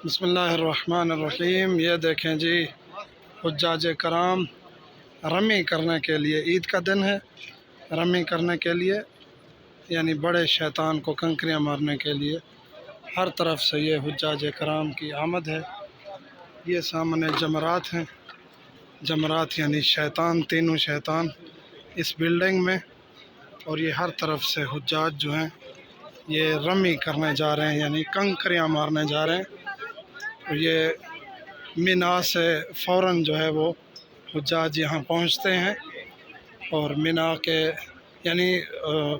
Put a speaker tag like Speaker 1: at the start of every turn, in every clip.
Speaker 1: बिस्मिल्लाहिर्रहमानिर्रहीम। ये देखें जी, हुज्जाज कराम रमी करने के लिए, ईद का दिन है, रमी करने के लिए यानी बड़े शैतान को कंकरियाँ मारने के लिए हर तरफ से ये हुज्जाज कराम की आमद है। ये सामने जमरात हैं, जमरात यानी शैतान, तीनों शैतान इस बिल्डिंग में, और ये हर तरफ से हुज्जाज जो हैं ये रमी करने जा रहे हैं यानी कंकरियाँ मारने जा रहे हैं। तो ये मिना से फ़ौरन जो है वो हुज्जाज यहाँ पहुँचते हैं और मिना के यानी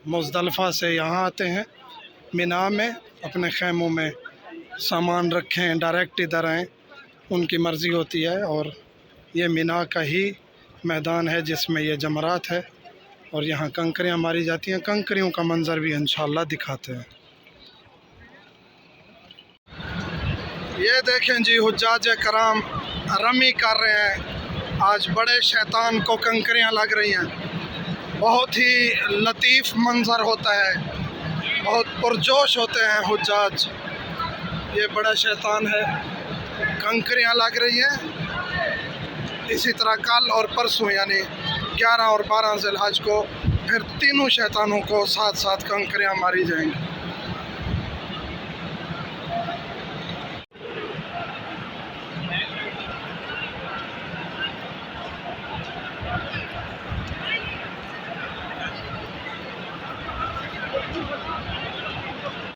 Speaker 1: मुज़दलिफ़ा से यहाँ आते हैं। मिना में अपने ख़ैमों में सामान रखें, डायरेक्ट इधर आएँ, उनकी मर्ज़ी होती है। और ये मिना का ही मैदान है जिसमें ये जमरात है और यहाँ कंकरियाँ मारी जाती हैं। कंकरियों का मंज़र भी इंशाअल्लाह दिखाते हैं। ये देखें जी, हुज्जाज कराम रमी कर रहे हैं। आज बड़े शैतान को कंकरियाँ लग रही हैं। बहुत ही लतीफ़ मंज़र होता है, बहुत पुरजोश होते हैं हुज्जाज। ये बड़ा शैतान है, कंकरियाँ लग रही हैं। इसी तरह कल और परसों यानी 11 और 12 ज़िलहज को फिर तीनों शैतानों को साथ साथ कंकरियाँ मारी जाएंगी।